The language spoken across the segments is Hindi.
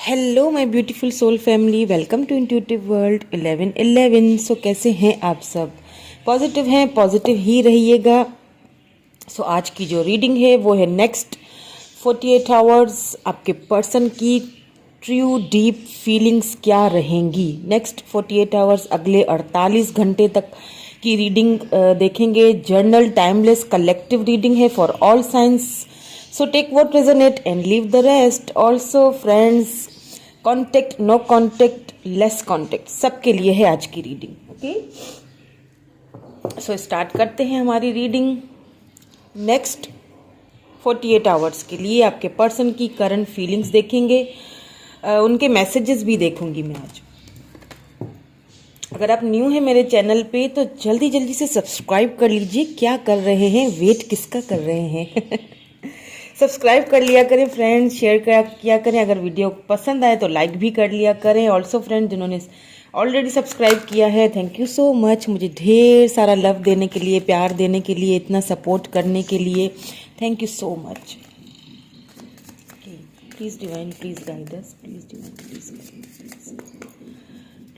Hello my beautiful soul family, welcome to intuitive world 1111। So कैसे हैं आप सब? पॉजिटिव हैं, पॉजिटिव ही रहिएगा। सो आज की जो रीडिंग है वो है नेक्स्ट 48 आवर्स आपके पर्सन की ट्रू डीप फीलिंग्स क्या रहेंगी। नेक्स्ट 48 आवर्स, अगले 48 घंटे तक की रीडिंग देखेंगे। जर्नल टाइमलेस कलेक्टिव रीडिंग है for all science. So take what resonate and leave the rest. Also friends, contact, no contact, less contact, सबके लिए है आज की रीडिंग। ओके, सो स्टार्ट करते हैं हमारी रीडिंग। नेक्स्ट 48 आवर्स के लिए आपके पर्सन की करंट फीलिंग्स देखेंगे। उनके मैसेजेस भी देखूंगी मैं आज। अगर आप न्यू हैं मेरे चैनल पे तो जल्दी जल्दी से सब्सक्राइब कर लीजिए। क्या कर रहे हैं, वेट किसका कर रहे हैं? सब्सक्राइब कर लिया करें फ्रेंड्स, शेयर किया करें। अगर वीडियो पसंद आए तो लाइक भी कर लिया करें। ऑल्सो फ्रेंड्स जिन्होंने ऑलरेडी सब्सक्राइब किया है, थैंक यू सो मच। मुझे ढेर सारा लव देने के लिए, प्यार देने के लिए, इतना सपोर्ट करने के लिए thank you so much. Please divine, please guide us, please divine,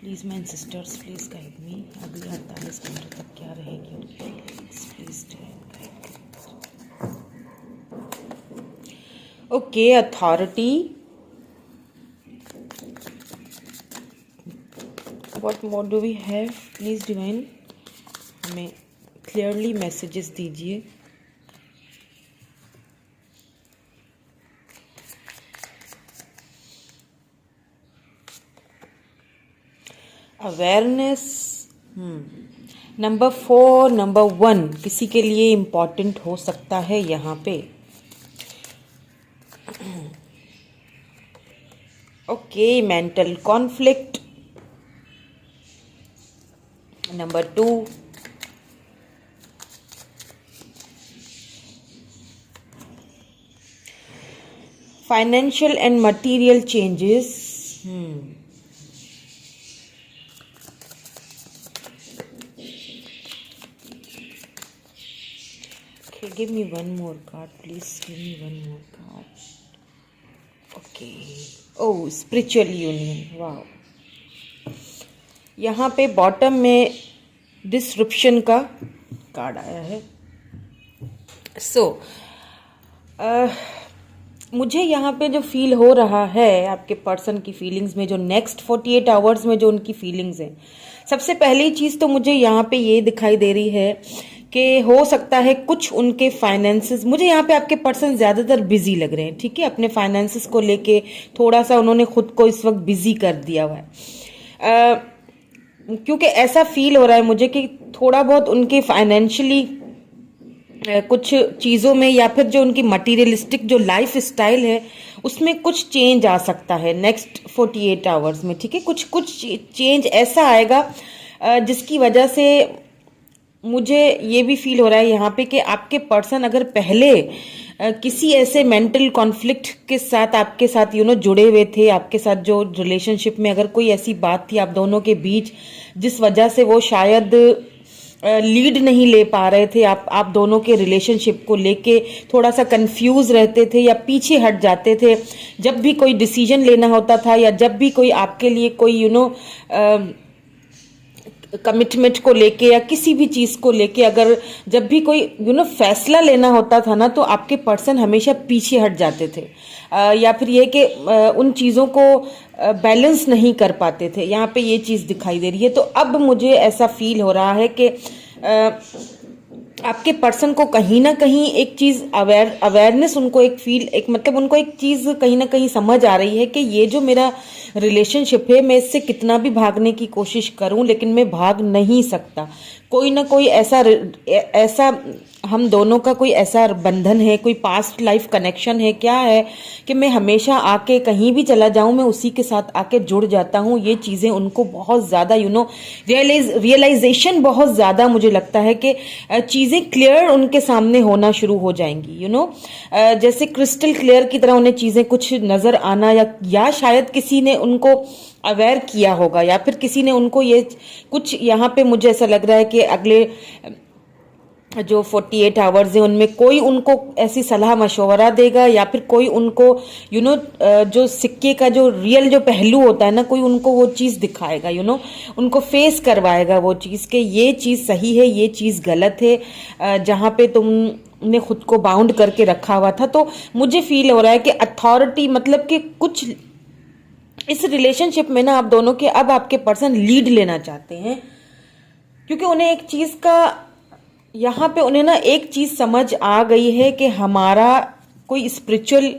please my sisters, please guide me. अगले 48 घंटे तक क्या रहेगी उनकी feelings, please guide. Okay, authority, what more do we have? Please divine हमें क्लियरली मैसेजेस दीजिए। अवेयरनेस, नंबर 4, नंबर 1 किसी के लिए इम्पॉर्टेंट हो सकता है यहाँ पे। Okay, mental conflict, number 2, financial and material changes. Okay, give me one more card, please. Give me one more card. Okay. Oh, spiritual union. Wow. यहाँ पे बॉटम में डिसरप्शन का कार्ड आया है। मुझे यहाँ पे जो फील हो रहा है आपके पर्सन की फीलिंग्स में, जो नेक्स्ट 48 आवर्स में जो उनकी फीलिंग्स हैं, सबसे पहली चीज़ तो मुझे यहाँ पे ये दिखाई दे रही है कि हो सकता है कुछ उनके फाइनेंसेस, मुझे यहाँ पे आपके पर्सन ज़्यादातर बिजी लग रहे हैं। ठीक है, अपने फाइनेंसेस को लेके थोड़ा सा उन्होंने खुद को इस वक्त बिजी कर दिया हुआ है। क्योंकि ऐसा फील हो रहा है मुझे कि थोड़ा बहुत उनके फाइनेंशियली कुछ चीज़ों में, या फिर जो उनकी मटीरियलिस्टिक जो लाइफ स्टाइल है उसमें कुछ चेंज आ सकता है नेक्स्ट 48 आवर्स में। ठीक है, कुछ चेंज ऐसा आएगा जिसकी वजह से मुझे ये भी फील हो रहा है यहाँ पे कि आपके पर्सन अगर पहले किसी ऐसे मेंटल कॉन्फ्लिक्ट के साथ आपके साथ जुड़े हुए थे, आपके साथ जो रिलेशनशिप में अगर कोई ऐसी बात थी आप दोनों के बीच जिस वजह से वो शायद लीड नहीं ले पा रहे थे, आप दोनों के रिलेशनशिप को लेके थोड़ा सा कंफ्यूज रहते थे या पीछे हट जाते थे जब भी कोई डिसीजन लेना होता था, या जब भी कोई आपके लिए कोई कमिटमेंट को लेके या किसी भी चीज़ को लेके अगर जब भी कोई फैसला लेना होता था ना, तो आपके पर्सन हमेशा पीछे हट जाते थे, या फिर ये कि उन चीज़ों को बैलेंस नहीं कर पाते थे। यहाँ पे ये चीज़ दिखाई दे रही है। तो अब मुझे ऐसा फील हो रहा है कि आपके पर्सन को कहीं ना कहीं एक चीज़ अवेयरनेस, उनको उनको एक चीज़ कहीं ना कहीं समझ आ रही है कि ये जो मेरा रिलेशनशिप है, मैं इससे कितना भी भागने की कोशिश करूं लेकिन मैं भाग नहीं सकता। कोई ना कोई ऐसा हम दोनों का कोई ऐसा बंधन है, कोई पास्ट लाइफ कनेक्शन है, क्या है कि मैं हमेशा आके कहीं भी चला जाऊं मैं उसी के साथ आके जुड़ जाता हूं। ये चीज़ें उनको बहुत ज़्यादा रियलाइजेशन बहुत ज़्यादा मुझे लगता है कि चीज़ें क्लियर उनके सामने होना शुरू हो जाएंगी। जैसे क्रिस्टल क्लियर की तरह उन्हें चीज़ें कुछ नज़र आना, या शायद किसी ने उनको अवेयर किया होगा, या फिर किसी ने उनको ये कुछ, यहाँ पे मुझे ऐसा लग रहा है कि अगले जो 48 आवर्स है उनमें कोई उनको ऐसी सलाह मशवरा देगा या फिर कोई उनको जो सिक्के का जो रियल जो पहलू होता है ना, कोई उनको वो चीज़ दिखाएगा, उनको फेस करवाएगा वो चीज़ के ये चीज़ सही है, ये चीज़ गलत है, जहाँ पे तुमने खुद को बाउंड करके रखा हुआ था। तो मुझे फील हो रहा है कि अथॉरिटी मतलब कि कुछ इस रिलेशनशिप में ना आप दोनों के अब आपके पर्सन लीड लेना चाहते हैं, क्योंकि उन्हें एक चीज़ का यहाँ पे उन्हें ना एक चीज समझ आ गई है कि हमारा कोई स्पिरिचुअल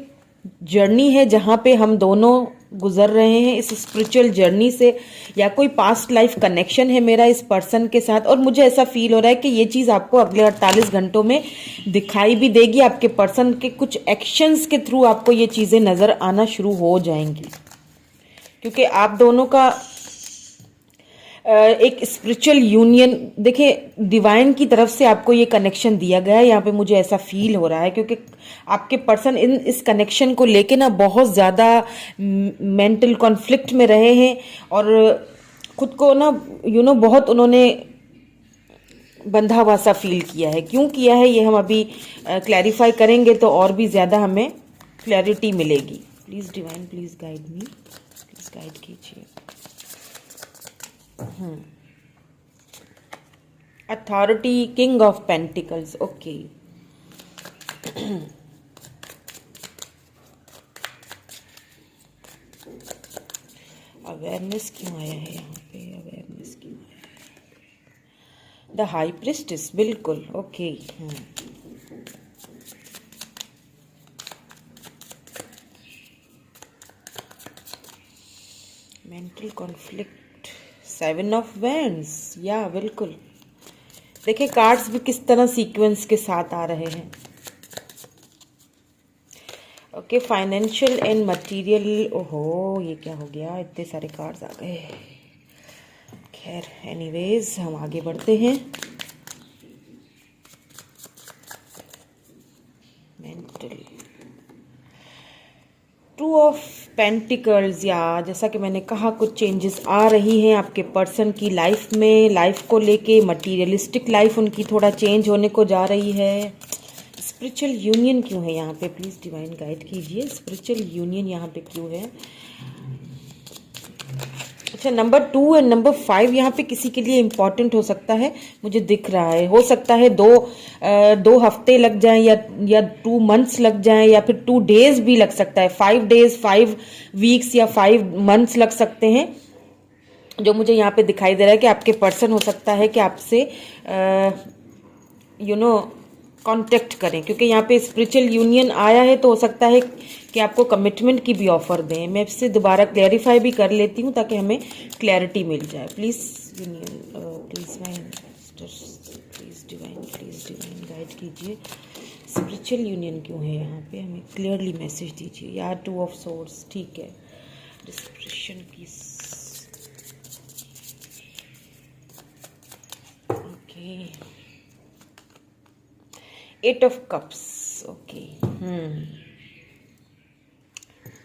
जर्नी है जहाँ पे हम दोनों गुजर रहे हैं। इस स्पिरिचुअल जर्नी से या कोई पास्ट लाइफ कनेक्शन है मेरा इस पर्सन के साथ, और मुझे ऐसा फील हो रहा है कि ये चीज़ आपको अगले 48 घंटों में दिखाई भी देगी। आपके पर्सन के कुछ एक्शंस के थ्रू आपको ये चीज़ें नज़र आना शुरू हो जाएंगी, क्योंकि आप दोनों का एक स्पिरिचुअल यूनियन, देखिए डिवाइन की तरफ से आपको ये कनेक्शन दिया गया है। यहाँ पे मुझे ऐसा फील हो रहा है, क्योंकि आपके पर्सन इस कनेक्शन को लेके ना बहुत ज़्यादा मेंटल कॉन्फ्लिक्ट में रहे हैं और खुद को ना बहुत उन्होंने बंधा हुआ सा फील किया है। क्यों किया है ये हम अभी क्लैरिफाई करेंगे तो और भी ज़्यादा हमें क्लैरिटी मिलेगी। Please divine, please guide me, please guide कीजिए। Authority, king of pentacles, okay. Awareness क्यों आया है यहाँ पे, अवेयरनेस क्यों आया है? द हाई प्रिस्टेस, बिल्कुल okay. Mental conflict, 7 of wands, या बिल्कुल। देखिए कार्ड्स भी किस तरह सीक्वेंस के साथ आ रहे हैं। ओके, फाइनेंशियल एंड मटेरियल, ओहो ये क्या हो गया, इतने सारे कार्ड्स आ गए। खैर एनीवेज हम आगे बढ़ते हैं। मेंटल, टू ऑफ पेंटिकल्स, या जैसा कि मैंने कहा कुछ चेंजेस आ रही हैं आपके पर्सन की लाइफ में, लाइफ को लेके मटीरियलिस्टिक लाइफ उनकी थोड़ा चेंज होने को जा रही है। स्पिरिचुअल यूनियन क्यों है यहाँ पे, प्लीज़ डिवाइन गाइड कीजिए। स्पिरिचुअल यूनियन यहाँ पे क्यों है? अच्छा, नंबर 2 और नंबर 5 यहाँ पे किसी के लिए इम्पॉर्टेंट हो सकता है, मुझे दिख रहा है। हो सकता है दो हफ्ते लग जाएं या 2 मंथ्स लग जाएं या फिर 2 डेज भी लग सकता है। 5 डेज, 5 वीक्स या 5 मंथ्स लग सकते हैं। जो मुझे यहाँ पे दिखाई दे रहा है कि आपके पर्सन हो सकता है कि आपसे कांटेक्ट करें, क्योंकि यहाँ पे स्पिरिचुअल यूनियन आया है तो हो सकता है कि आपको कमिटमेंट की भी ऑफर दें। मैं इससे दोबारा क्लैरिफाई भी कर लेती हूँ ताकि हमें क्लैरिटी मिल जाए। Please union, please divine guide कीजिए। स्पिरिचुअल यूनियन क्यों है यहाँ पे, हमें क्लियरली मैसेज दीजिए यार। 2 ऑफ सोर्स, ठीक है। Description piece, okay. 8 of cups, okay.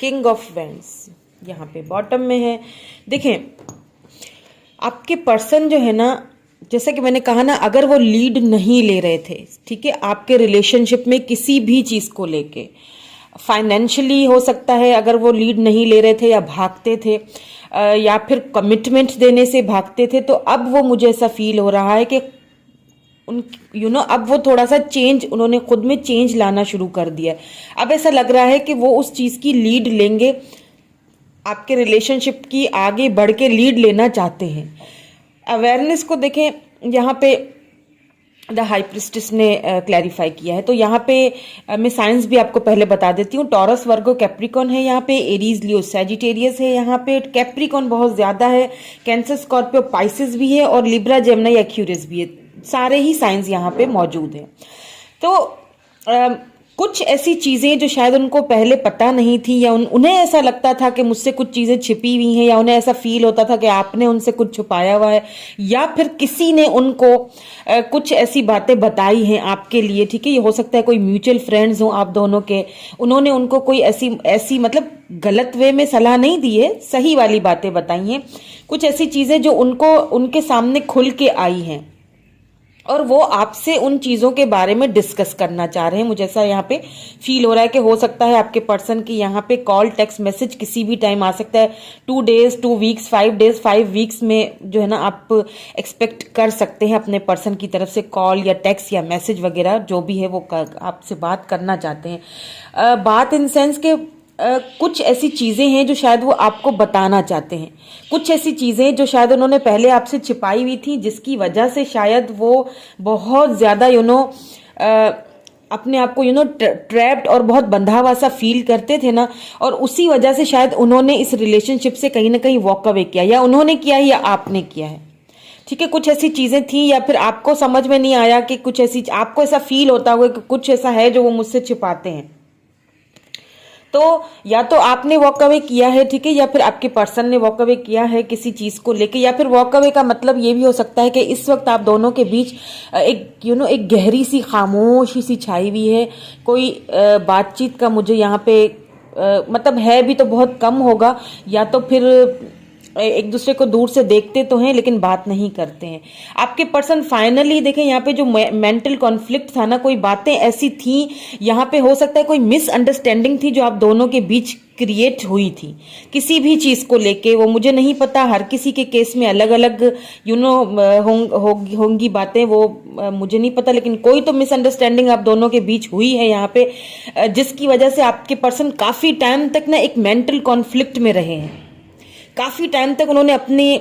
King of wands यहाँ पे बॉटम में है। देखें आपके पर्सन जो है ना, जैसा कि मैंने कहा ना, अगर वो लीड नहीं ले रहे थे, ठीक है, आपके रिलेशनशिप में किसी भी चीज़ को लेके, फाइनेंशियली हो सकता है अगर वो लीड नहीं ले रहे थे या भागते थे या फिर कमिटमेंट देने से भागते थे, तो अब वो मुझे ऐसा फील हो रहा है कि अब वो थोड़ा सा चेंज, उन्होंने खुद में चेंज लाना शुरू कर दिया है। अब ऐसा लग रहा है कि वो उस चीज़ की लीड लेंगे, आपके रिलेशनशिप की आगे बढ़ के लीड लेना चाहते हैं। अवेयरनेस को देखें, यहाँ पे द हाई प्रिस्टेस ने क्लैरिफाई किया है। तो यहाँ पे मैं साइंस भी आपको पहले बता देती हूँ। टॉरस, वर्गो, कैप्रिकॉन है यहाँ पे, एरीज, लियो, सैजिटेरियस है यहाँ पे, कैप्रिकॉन बहुत ज़्यादा है, कैंसर, स्कॉर्पियो, पाइसिस भी है और लिब्रा, जेमिनी, एक्यूरियस भी है। सारे ही साइंस यहाँ पे मौजूद हैं। तो कुछ ऐसी चीज़ें जो शायद उनको पहले पता नहीं थी, या उन्हें ऐसा लगता था कि मुझसे कुछ चीज़ें छिपी हुई हैं, या उन्हें ऐसा फील होता था कि आपने उनसे कुछ छुपाया हुआ है, या फिर किसी ने उनको कुछ ऐसी बातें बताई हैं आपके लिए, ठीक है। ये हो सकता है कोई म्यूचुअल फ्रेंड्स हों आप दोनों के, उन्होंने उनको कोई ऐसी मतलब गलत वे में सलाह नहीं दी है, सही वाली बातें बताई हैं। कुछ ऐसी चीज़ें जो उनको उनके सामने खुल के आई हैं, और वो आपसे उन चीजों के बारे में डिस्कस करना चाह रहे हैं। मुझे ऐसा यहाँ पे फील हो रहा है कि हो सकता है आपके पर्सन की यहाँ पे कॉल, टेक्स्ट मैसेज किसी भी टाइम आ सकता है। 2 डेज, 2 वीक्स, 5 डेज, 5 वीक्स में जो है ना आप एक्सपेक्ट कर सकते हैं अपने पर्सन की तरफ से कॉल या टेक्स्ट या मैसेज वगैरह जो भी है वो आपसे बात करना चाहते हैं। बात इन सेंस के कुछ ऐसी चीजें हैं जो शायद वो आपको बताना चाहते हैं, कुछ ऐसी चीजें जो शायद उन्होंने पहले आपसे छिपाई हुई थी, जिसकी वजह से शायद वो बहुत ज्यादा अपने आप को ट्रैप्ड और बहुत बंधा हुआ सा फील करते थे ना, और उसी वजह से शायद उन्होंने इस रिलेशनशिप से कहीं ना कहीं वॉक अवे किया, या उन्होंने किया है या आपने किया है। ठीक है, कुछ ऐसी चीजें थी, या फिर आपको समझ में नहीं आया कि कुछ ऐसी, आपको ऐसा फील होता हुआ कि कुछ ऐसा है जो वो मुझसे छिपाते हैं। तो या तो आपने वॉक अवे किया है, ठीक है, या फिर आपके पर्सन ने वॉक अवे किया है किसी चीज को लेके, या फिर वॉक अवे का मतलब ये भी हो सकता है कि इस वक्त आप दोनों के बीच एक एक गहरी सी खामोशी सी छाई हुई है। कोई बातचीत का मुझे यहाँ पे मतलब है भी तो बहुत कम होगा, या तो फिर एक दूसरे को दूर से देखते तो हैं लेकिन बात नहीं करते हैं। आपके पर्सन फाइनली देखें यहाँ पे जो मेंटल कॉन्फ्लिक्ट था ना, कोई बातें ऐसी थी यहाँ पे, हो सकता है कोई मिसअंडरस्टैंडिंग थी जो आप दोनों के बीच क्रिएट हुई थी किसी भी चीज को लेके। वो मुझे नहीं पता, हर किसी के केस में अलग अलग होंगी बातें, वो मुझे नहीं पता, लेकिन कोई तो मिसअंडरस्टैंडिंग आप दोनों के बीच हुई है यहाँ पे, जिसकी वजह से आपके पर्सन काफी टाइम तक ना एक मेंटल कॉन्फ्लिक्ट में रहे हैं। काफी टाइम तक उन्होंने अपनी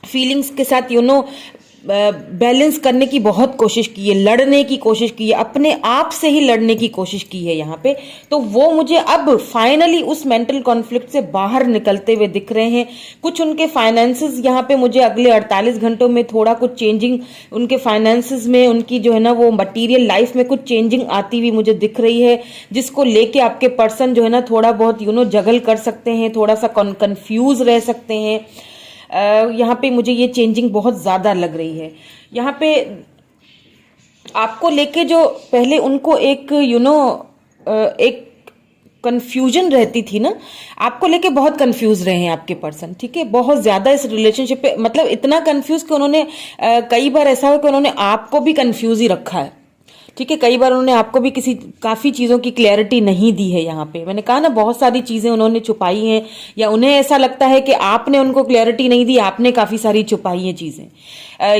फीलिंग्स के साथ बैलेंस करने की बहुत कोशिश की है, लड़ने की कोशिश की है, अपने आप से ही लड़ने की कोशिश की है यहाँ पे। तो वो मुझे अब फाइनली उस मेंटल कॉन्फ्लिक्ट से बाहर निकलते हुए दिख रहे हैं। कुछ उनके फाइनेंसेस यहाँ पे मुझे अगले 48 घंटों में थोड़ा कुछ चेंजिंग उनके फाइनेंसेस में, उनकी जो है ना वो मटीरियल लाइफ में कुछ चेंजिंग आती हुई मुझे दिख रही है, जिसको लेके आपके पर्सन जो है ना थोड़ा बहुत जगल कर सकते हैं, थोड़ा सा कंफ्यूज रह सकते हैं। यहाँ पे मुझे ये चेंजिंग बहुत ज्यादा लग रही है। यहाँ पे आपको लेके जो पहले उनको एक एक कंफ्यूजन रहती थी ना, आपको लेके बहुत कंफ्यूज रहे हैं आपके पर्सन, ठीक है, बहुत ज्यादा इस रिलेशनशिप पे, मतलब इतना कंफ्यूज कि उन्होंने कई बार ऐसा हो कि उन्होंने आपको भी कंफ्यूज ही रखा है। ठीक है, कई बार उन्होंने आपको भी काफी चीजों की क्लैरिटी नहीं दी है। यहाँ पे मैंने कहा ना बहुत सारी चीजें उन्होंने छुपाई हैं, या उन्हें ऐसा लगता है कि आपने उनको क्लैरिटी नहीं दी, आपने काफी सारी छुपाई हैं चीजें,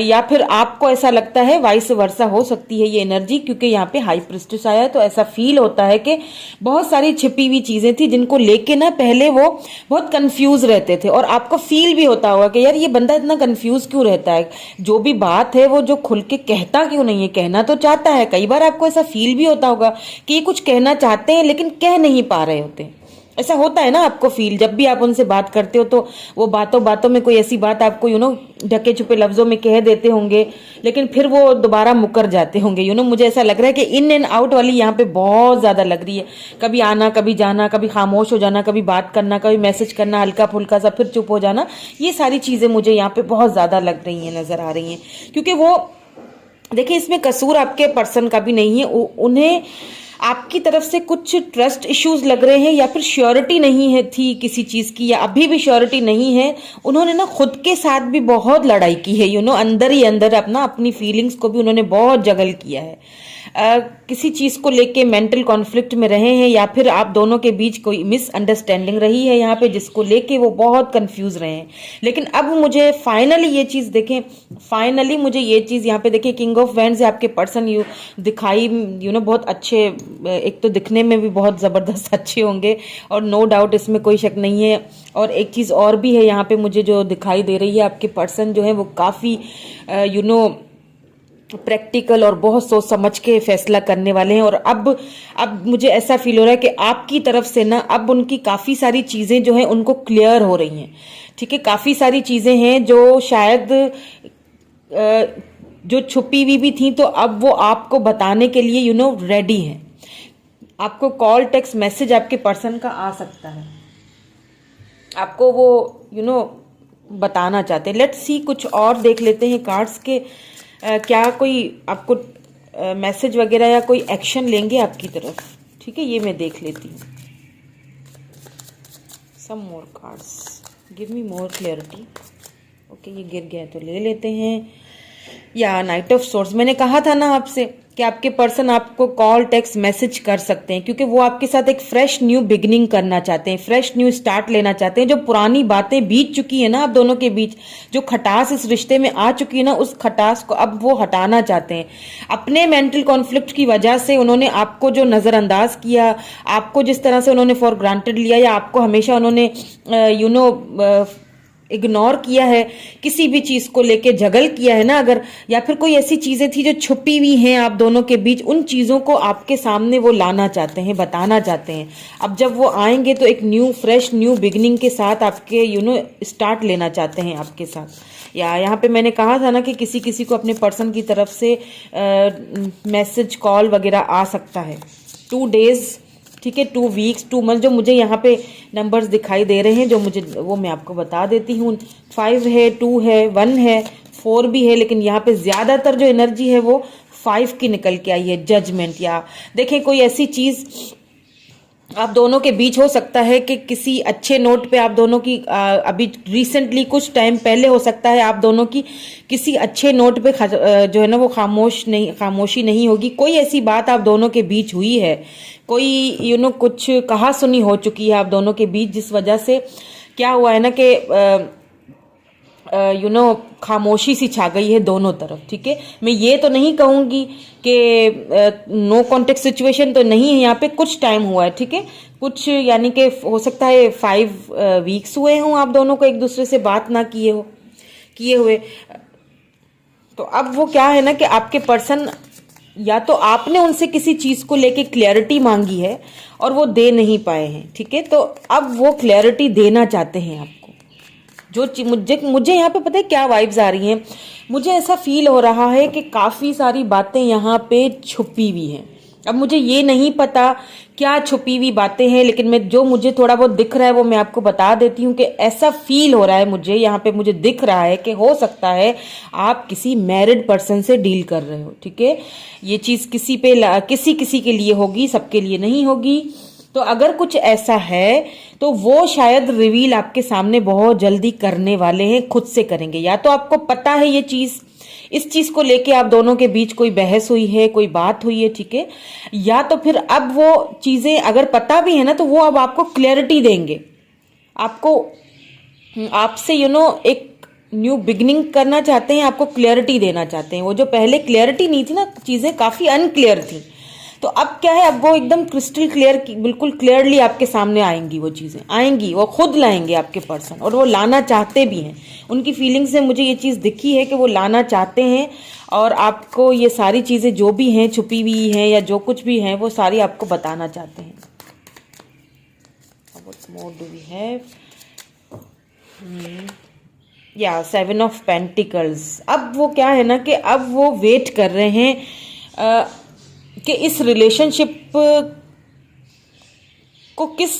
या फिर आपको ऐसा लगता है, वाइस वर्सा हो सकती है ये एनर्जी, क्योंकि यहाँ पे हाई प्रिस्टेस आया है। तो ऐसा फील होता है कि बहुत सारी छिपी हुई चीजें थी जिनको लेके ना पहले वो बहुत कंफ्यूज रहते थे, और आपको फील भी होता होगा कि यार ये बंदा इतना कंफ्यूज क्यों रहता है, जो भी बात है वो जो खुल के कहता क्यों नहीं है, कहना तो चाहता है। कई बार आपको ऐसा फील भी होता होगा कि ये कुछ कहना चाहते हैं लेकिन कह नहीं पा रहे होते। ऐसा होता है ना आपको फील, जब भी आप उनसे बात करते हो तो वो बातों बातों में कोई ऐसी बात आपको ढके छुपे लफ्जों में कह देते होंगे, लेकिन फिर वो दोबारा मुकर जाते होंगे। मुझे ऐसा लग रहा है कि इन एंड आउट वाली यहाँ पे बहुत ज्यादा लग रही है, कभी आना, कभी जाना, कभी खामोश हो जाना, कभी बात करना, कभी मैसेज करना हल्का फुल्का सा, फिर चुप हो जाना। ये सारी चीजें मुझे यहाँ पे बहुत ज्यादा लग रही है, नजर आ रही है, क्योंकि वो देखिए इसमें कसूर आपके पर्सन का भी नहीं है। उन्हें आपकी तरफ से कुछ ट्रस्ट इश्यूज लग रहे हैं, या फिर श्योरिटी नहीं है थी किसी चीज की, या अभी भी श्योरिटी नहीं है। उन्होंने ना खुद के साथ भी बहुत लड़ाई की है, अंदर ही अंदर अपनी फीलिंग्स को भी उन्होंने बहुत जगल किया है। किसी चीज को लेके मेंटल कॉन्फ्लिक्ट में रहे हैं, या फिर आप दोनों के बीच कोई मिसअंडरस्टैंडिंग रही है यहाँ पे, जिसको लेके वो बहुत कंफ्यूज रहे हैं। लेकिन अब मुझे फाइनली ये चीज देखें, फाइनली मुझे ये चीज यहाँ पे देखिए, किंग ऑफ वैंड्स है आपके पर्सन, दिखाई बहुत अच्छे, एक तो दिखने में भी बहुत जबरदस्त अच्छे होंगे, और नो डाउट इसमें कोई शक नहीं है। और एक चीज और भी है यहाँ पे मुझे जो दिखाई दे रही है, आपके पर्सन जो है वो काफी प्रैक्टिकल और बहुत सोच समझ के फैसला करने वाले हैं। और अब मुझे ऐसा फील हो रहा है कि आपकी तरफ से ना अब उनकी काफी सारी चीजें जो हैं उनको क्लियर हो रही हैं। ठीक है, काफी सारी चीजें हैं जो शायद जो छुपी हुई भी थी, तो अब वो आपको बताने के लिए रेडी हैं। आपको कॉल, टेक्स्ट, मैसेज आपके पर्सन का आ सकता है, आपको वो बताना चाहते हैं। लेट्स सी, कुछ और देख लेते हैं कार्ड्स के, क्या कोई आपको मैसेज वगैरह या कोई एक्शन लेंगे आपकी तरफ। ठीक है, ये मैं देख लेती हूँ। सम मोर कार्ड्स, गिव मी मोर क्लियरिटी। ओके, ये गिर गया तो ले लेते हैं। या नाइट ऑफ सोर्स, मैंने कहा था ना आपसे कि आपके पर्सन आपको कॉल टेक्स्ट मैसेज कर सकते हैं, क्योंकि वो आपके साथ एक फ्रेश न्यू बिगिनिंग करना चाहते हैं, फ्रेश न्यू स्टार्ट लेना चाहते हैं। जो पुरानी बातें बीत चुकी है ना आप दोनों के बीच, जो खटास इस रिश्ते में आ चुकी है ना, उस खटास को अब वो हटाना चाहते हैं। अपने मेंटल कॉन्फ्लिक्ट की वजह से उन्होंने आपको जो नजरअंदाज किया, आपको जिस तरह से उन्होंने फॉर ग्रांटेड लिया, या आपको हमेशा उन्होंने इग्नोर किया है, किसी भी चीज को लेके जगल किया है ना अगर, या फिर कोई ऐसी चीजें थी जो छुपी हुई हैं आप दोनों के बीच, उन चीजों को आपके सामने वो लाना चाहते हैं, बताना चाहते हैं। अब जब वो आएंगे तो एक न्यू फ्रेश न्यू बिगिनिंग के साथ आपके स्टार्ट लेना चाहते हैं आपके साथ। या यहाँ पे मैंने कहा था ना कि किसी किसी को अपने पर्सन की तरफ से मैसेज कॉल वगैरह आ सकता है। 2 डेज, ठीक है, 2 वीक्स, 2 मंथ, जो मुझे यहाँ पे नंबर्स दिखाई दे रहे हैं, जो मुझे वो मैं आपको बता देती हूँ। 5 है, 2 है, 1 है, 4 भी है, लेकिन यहाँ पे ज्यादातर जो एनर्जी है वो 5 की निकल के आई है, जजमेंट। या देखें कोई ऐसी चीज आप दोनों के बीच हो सकता है कि किसी अच्छे नोट पे आप दोनों की अभी रिसेंटली कुछ टाइम पहले हो सकता है आप दोनों की किसी अच्छे नोट पे जो है ना वो खामोशी नहीं होगी। कोई ऐसी बात आप दोनों के बीच हुई है, कोई कुछ कहा सुनी हो चुकी है आप दोनों के बीच, जिस वजह से क्या हुआ है ना कि खामोशी सी छा गई है दोनों तरफ। ठीक है, मैं ये तो नहीं कहूंगी कि नो कॉन्टेक्ट सिचुएशन तो नहीं है, यहाँ पे कुछ टाइम हुआ है। ठीक है, कुछ यानी कि हो सकता है 5 वीक्स हुए हों आप दोनों को एक दूसरे से बात ना किए हुए। तो अब वो क्या है ना कि आपके पर्सन, या तो आपने उनसे किसी चीज को लेके क्लैरिटी मांगी है और वो दे नहीं पाए हैं। ठीक है, तो अब वो क्लैरिटी देना चाहते हैं आपको। जो मुझे यहाँ पे पता है क्या वाइब्स आ रही हैं, मुझे ऐसा फील हो रहा है कि काफी सारी बातें यहाँ पे छुपी हुई हैं। अब मुझे ये नहीं पता क्या छुपी हुई बातें हैं, लेकिन मुझे थोड़ा बहुत दिख रहा है वो मैं आपको बता देती हूँ कि ऐसा फील हो रहा है मुझे, यहाँ पे मुझे दिख रहा है कि हो सकता है आप किसी मैरिड पर्सन से डील कर रहे हो। ठीक है, ये चीज किसी के लिए होगी, सबके लिए नहीं होगी। तो अगर कुछ ऐसा है तो वो शायद रिवील आपके सामने बहुत जल्दी करने वाले हैं, खुद से करेंगे। या तो आपको पता है ये चीज, इस चीज को लेके आप दोनों के बीच कोई बहस हुई है, कोई बात हुई है। ठीक है, या तो फिर अब वो चीजें अगर पता भी है ना तो वो अब आपको क्लैरिटी देंगे, आपको आपसे एक न्यू बिगिनिंग करना चाहते हैं, आपको क्लैरिटी देना चाहते हैं। वो जो पहले क्लैरिटी नहीं थी ना, चीजें काफी अनक्लियर थी, तो अब क्या है, अब वो एकदम क्रिस्टल क्लियर, बिल्कुल क्लियरली आपके सामने आएंगी, वो चीजें आएंगी, वो खुद लाएंगे आपके पर्सन, और वो लाना चाहते भी हैं। उनकी फीलिंग से मुझे ये चीज दिखी है कि वो लाना चाहते हैं, और आपको ये सारी चीजें जो भी हैं छुपी हुई हैं या जो कुछ भी हैं वो सारी आपको बताना चाहते हैं। What more do we have? या 7 ऑफ पेंटिकल्स। अब वो क्या है ना कि अब वो वेट कर रहे हैं कि इस रिलेशनशिप को किस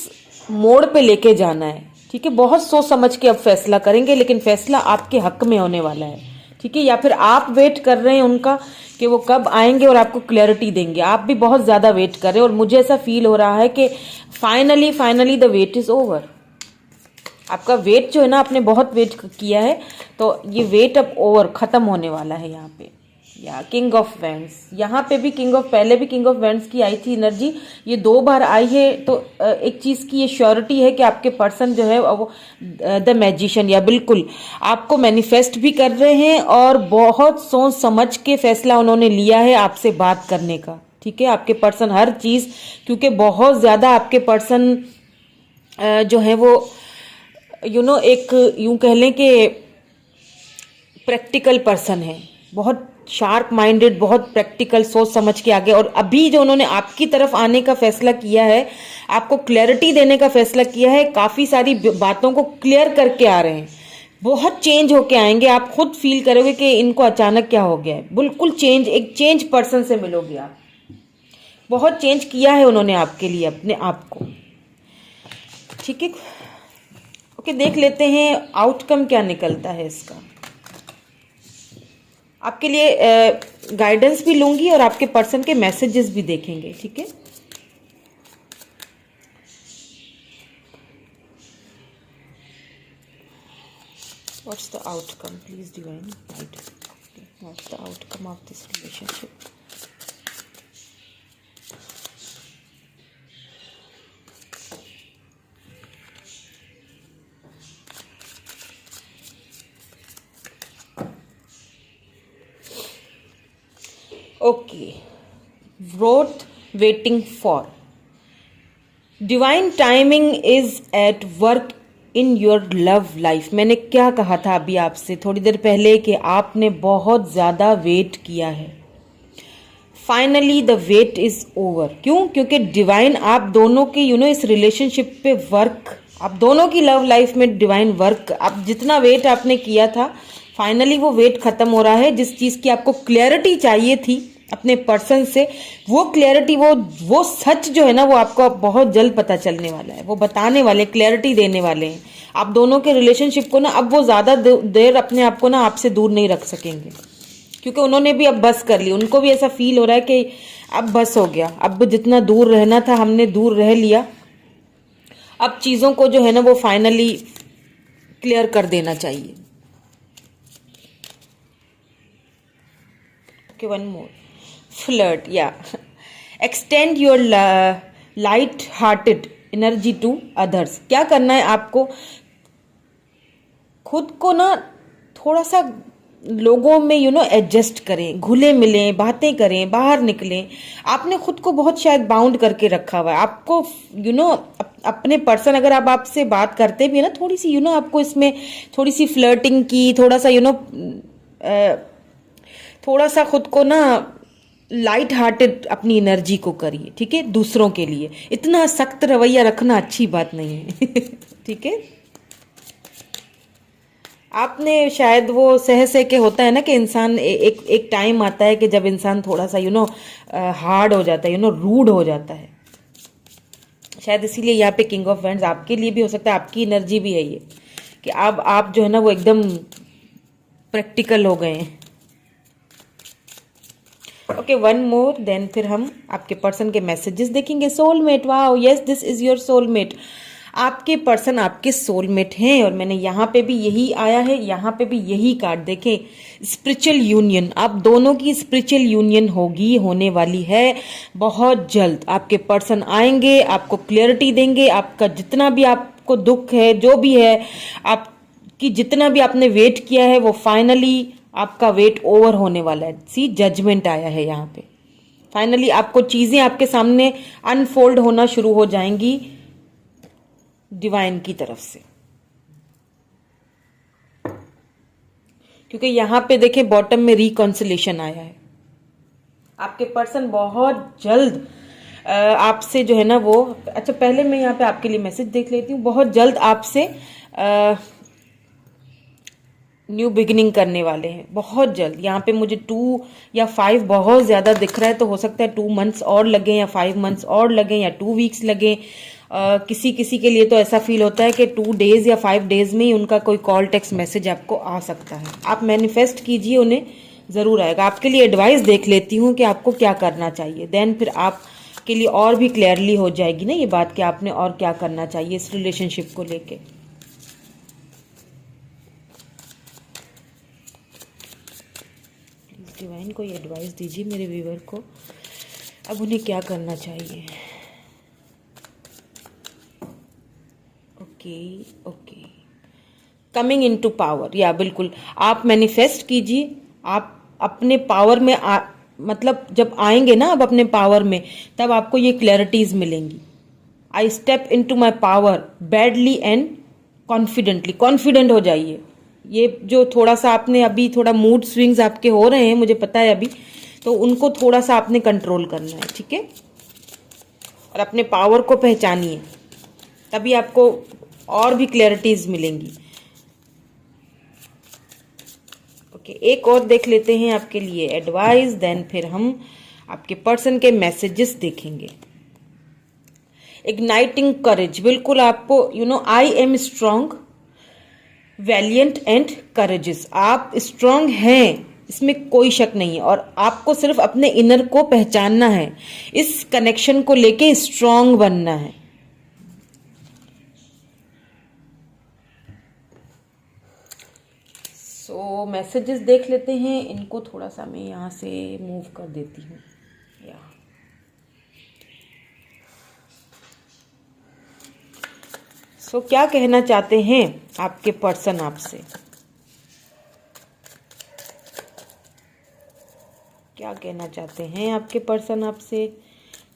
मोड़ पे लेके जाना है। ठीक है, बहुत सोच समझ के अब फैसला करेंगे, लेकिन फैसला आपके हक में होने वाला है। ठीक है, या फिर आप वेट कर रहे हैं उनका कि वो कब आएंगे और आपको क्लैरिटी देंगे। आप भी बहुत ज्यादा वेट कर रहे हैं, और मुझे ऐसा फील हो रहा है कि finally the wait is over. आपका वेट जो है ना, आपने बहुत वेट किया है, तो ये वेट अब ओवर, खत्म होने वाला है यहाँ पे। या किंग ऑफ वैंड्स, यहाँ पे भी पहले भी किंग ऑफ वैंड्स की आई थी एनर्जी, ये 2 बार आई है। तो एक चीज की ये श्योरिटी है कि आपके पर्सन जो है वो द मैजिशियन, या बिल्कुल आपको मैनिफेस्ट भी कर रहे हैं, और बहुत सोच समझ के फैसला उन्होंने लिया है आपसे बात करने का। ठीक है, आपके पर्सन हर चीज, क्योंकि बहुत ज्यादा आपके पर्सन जो है वो एक यूं कह लें कि प्रैक्टिकल पर्सन है, बहुत शार्प माइंडेड, बहुत प्रैक्टिकल, सोच समझ के आगे। और अभी जो उन्होंने आपकी तरफ आने का फैसला किया है, आपको क्लैरिटी देने का फैसला किया है, काफी सारी बातों को क्लियर करके आ रहे हैं, बहुत चेंज होके आएंगे। आप खुद फील करोगे कि इनको अचानक क्या हो गया है, बिल्कुल चेंज, एक चेंज पर्सन से मिलोगे आप। बहुत चेंज किया है उन्होंने आपके लिए, अपने आप को। ठीक है, ओके, देख लेते हैं आउटकम क्या निकलता है इसका। आपके लिए गाइडेंस भी लूंगी और आपके पर्सन के मैसेजेस भी देखेंगे। ठीक है, what's the outcome, please divine guide. What's the outcome of this relationship? Okay. Worth waiting for. Divine timing is at work in your love life. मैंने क्या कहा था अभी आपसे थोड़ी देर पहले कि आपने बहुत ज़्यादा वेट किया है। Finally the wait is over. क्यों? क्योंकि डिवाइन आप दोनों के इस रिलेशनशिप पे वर्क, आप दोनों की लव लाइफ में डिवाइन वर्क, आप जितना वेट आपने किया था फाइनली वो वेट खत्म हो रहा है। जिस चीज़ की आपको क्लैरिटी चाहिए थी अपने पर्सन से, वो क्लैरिटी, वो सच जो है ना, वो आपको बहुत जल्द पता चलने वाला है। वो बताने वाले, क्लैरिटी देने वाले हैं। आप दोनों के रिलेशनशिप को ना अब वो ज़्यादा देर अपने आप को ना आपसे दूर नहीं रख सकेंगे, क्योंकि उन्होंने भी अब बस कर ली। उनको भी ऐसा फील हो रहा है कि अब बस हो गया, अब जितना दूर रहना था हमने दूर रह लिया। अब चीज़ों को जो है ना वो फाइनली क्लियर कर देना चाहिए। Okay, one more. फ्लर्ट या extend your light hearted energy to others. क्या करना है आपको? खुद को ना थोड़ा सा लोगों में एडजस्ट करें, घुले मिलें, बातें करें, बाहर निकलें। आपने खुद को बहुत शायद बाउंड करके रखा हुआ है। आपको अपने पर्सन अगर आप आपसे बात करते भी है ना, थोड़ी सी आपको इसमें थोड़ी सी फ्लर्टिंग की, थोड़ा सा थोड़ा सा खुद को ना लाइट हार्टेड अपनी एनर्जी को करिए, ठीक है? दूसरों के लिए इतना सख्त रवैया रखना अच्छी बात नहीं है। ठीक है? आपने शायद वो सह सह के होता है ना कि इंसान एक टाइम आता है कि जब इंसान थोड़ा सा हार्ड हो जाता है, रूड हो जाता है। शायद इसीलिए यहाँ पे किंग ऑफ वैंड्स आपके लिए भी हो सकता है, आपकी एनर्जी भी है ये कि अब आप जो है ना वो एकदम प्रैक्टिकल हो गए हैं। ओके, वन मोर, देन फिर हम आपके पर्सन के मैसेजेस देखेंगे। Soulmate, wow, yes this is your soulmate. आपके पर्सन आपके सोलमेट हैं और मैंने यहाँ पे भी यही आया है, यहाँ पे भी यही कार्ड देखें। स्पिरिचुअल यूनियन, आप दोनों की स्पिरिचुअल यूनियन होगी, होने वाली है बहुत जल्द। आपके पर्सन आएंगे, आपको क्लियरिटी देंगे। आपका जितना भी आपको दुख है, जो भी है, आपकी जितना भी आपने वेट किया है, वो फाइनली आपका वेट ओवर होने वाला है। सी, जजमेंट आया है यहाँ पे। फाइनली आपको चीजें आपके सामने अनफोल्ड होना शुरू हो जाएंगी डिवाइन की तरफ से, क्योंकि यहां पे देखें बॉटम में रिकॉन्सिलेशन आया है। आपके पर्सन बहुत जल्द आपसे जो है ना वो, अच्छा पहले मैं यहाँ पे आपके लिए मैसेज देख लेती हूँ। बहुत जल्द आपसे न्यू बिगिनिंग करने वाले हैं, बहुत जल्द। यहाँ पे मुझे 2 या 5 बहुत ज़्यादा दिख रहा है, तो हो सकता है 2 मंथ्स और लगे या 5 मंथ्स और लगे या 2 वीक्स लगे। किसी किसी के लिए तो ऐसा फील होता है कि 2 डेज या 5 डेज में ही उनका कोई कॉल टेक्स्ट मैसेज आपको आ सकता है। आप मैनिफेस्ट कीजिए, उन्हें ज़रूर आएगा। आपके लिए एडवाइस देख लेती हूँ कि आपको क्या करना चाहिए, देन फिर आपके लिए और भी क्लियरली हो जाएगी ना ये बात कि आपने और क्या करना चाहिए इस रिलेशनशिप को लेके। डिवाइन कोई एडवाइस दीजिए मेरे व्यूवर को, अब उन्हें क्या करना चाहिए। Okay okay, coming into power, या बिल्कुल आप मैनिफेस्ट कीजिए। आप अपने पावर में मतलब जब आएंगे ना अब अपने पावर में, तब आपको ये क्लैरिटीज मिलेंगी। आई step into my power badly and confidently. Confident हो जाइए। ये जो थोड़ा सा आपने अभी थोड़ा मूड स्विंग्स आपके हो रहे हैं, मुझे पता है अभी, तो उनको थोड़ा सा आपने कंट्रोल करना है, ठीक है? और अपने पावर को पहचानिए, तभी आपको और भी क्लैरिटीज मिलेंगी। ओके, एक और देख लेते हैं आपके लिए एडवाइस, देन फिर हम आपके पर्सन के मैसेजेस देखेंगे। इग्नाइटिंग करेज, बिल्कुल आपको I am strong, valiant and courageous. आप स्ट्रांग हैं, इसमें कोई शक नहीं है, और आपको सिर्फ अपने इनर को पहचानना है। इस कनेक्शन को लेके स्ट्रांग बनना है। सो मैसेजेस देख लेते हैं, इनको थोड़ा सा मैं यहाँ से मूव कर देती हूँ। या सो क्या कहना चाहते हैं आपके पर्सन आपसे, क्या कहना चाहते हैं आपके पर्सन आपसे?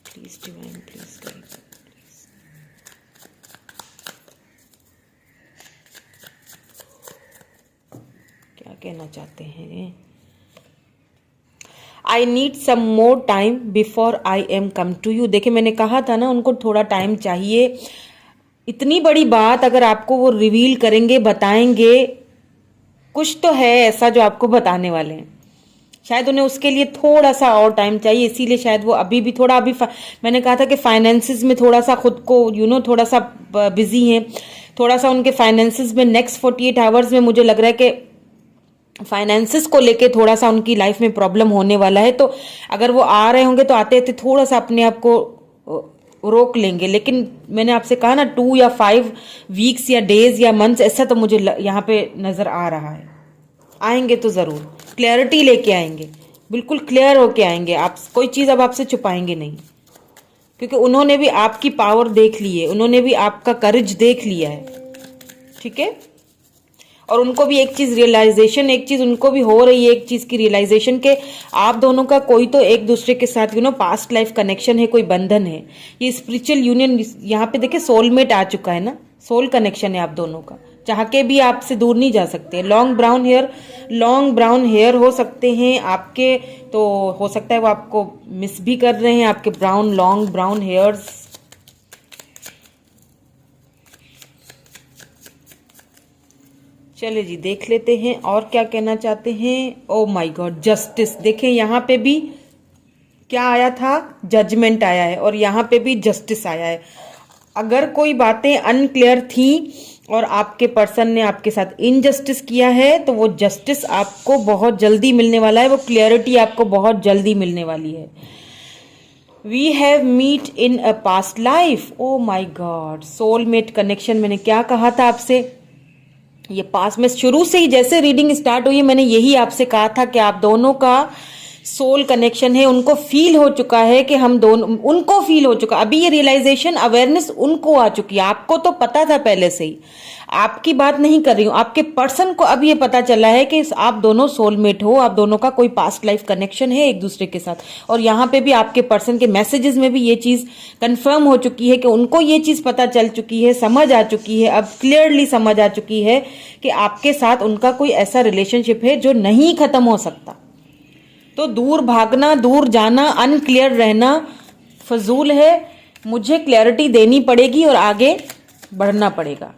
प्लीज डिवाइन प्लीज गाइड, क्या कहना चाहते हैं? I need some more time before I am come to you. देखिए मैंने कहा था ना, उनको थोड़ा टाइम चाहिए। इतनी बड़ी बात अगर आपको वो रिवील करेंगे, बताएंगे, कुछ तो है ऐसा जो आपको बताने वाले हैं। शायद उन्हें उसके लिए थोड़ा सा और टाइम चाहिए, इसीलिए शायद वो अभी भी थोड़ा मैंने कहा था कि फाइनेंसिस में थोड़ा सा खुद को थोड़ा सा बिजी हैं, थोड़ा सा उनके फाइनेंसिस में नेक्स्ट 48 आवर्स में मुझे लग रहा है कि फाइनेंसिस को लेके थोड़ा सा उनकी लाइफ में प्रॉब्लम होने वाला है। तो अगर वो आ रहे होंगे तो आते आते थोड़ा सा अपने आप को रोक लेंगे। लेकिन मैंने आपसे कहा ना 2 या 5 वीक्स या डेज या मंथ्स, ऐसा तो मुझे यहाँ पे नजर आ रहा है। आएंगे तो जरूर, क्लैरिटी लेके आएंगे, बिल्कुल क्लियर होके आएंगे। आप कोई चीज अब आपसे छुपाएंगे नहीं, क्योंकि उन्होंने भी आपकी पावर देख ली है, उन्होंने भी आपका करेज देख लिया है। ठीक है, और उनको भी एक चीज रियलाइजेशन, एक चीज उनको भी हो रही है, एक चीज की रियलाइजेशन के आप दोनों का कोई तो एक दूसरे के साथ पास्ट लाइफ कनेक्शन है, कोई बंधन है। ये स्पिरिचुअल यूनियन यहाँ पे देखिए सोलमेट आ चुका है ना, सोल कनेक्शन है आप दोनों का। चाह के भी आपसे दूर नहीं जा सकते। लॉन्ग ब्राउन हेयर हो सकते हैं आपके, तो हो सकता है वो आपको मिस भी कर रहे हैं, आपके लॉन्ग ब्राउन हेयर्स। चलिए जी देख लेते हैं और क्या कहना चाहते हैं। Oh my God, justice. देखें यहाँ पे भी क्या आया था, जजमेंट आया है, और यहाँ पे भी जस्टिस आया है। अगर कोई बातें अनक्लियर थी और आपके पर्सन ने आपके साथ इनजस्टिस किया है, तो वो जस्टिस आपको बहुत जल्दी मिलने वाला है, वो क्लियरिटी आपको बहुत जल्दी मिलने वाली है। We have meet in a past life. Oh my god, soulmate connection. मैंने क्या कहा था आपसे, ये पास में शुरू से ही जैसे रीडिंग स्टार्ट हुई मैंने यही आपसे कहा था कि आप दोनों का सोल कनेक्शन है। उनको फील हो चुका है कि हम दोनों, उनको फील हो चुका, अभी ये रियलाइजेशन अवेयरनेस उनको आ चुकी है। आपको तो पता था पहले से ही, आपकी बात नहीं कर रही हूं, आपके पर्सन को अब ये पता चला है कि आप दोनों सोलमेट हो, आप दोनों का कोई पास्ट लाइफ कनेक्शन है एक दूसरे के साथ। और यहाँ पे भी आपके पर्सन के मैसेजेस में भी ये चीज कंफर्म हो चुकी है कि उनको ये चीज पता चल चुकी है, समझ आ चुकी है, अब क्लियरली समझ आ चुकी है कि आपके साथ उनका कोई ऐसा रिलेशनशिप है जो नहीं खत्म हो सकता। तो दूर भागना, दूर जाना, अनक्लियर रहना फजूल है। मुझे क्लैरिटी देनी पड़ेगी और आगे बढ़ना पड़ेगा।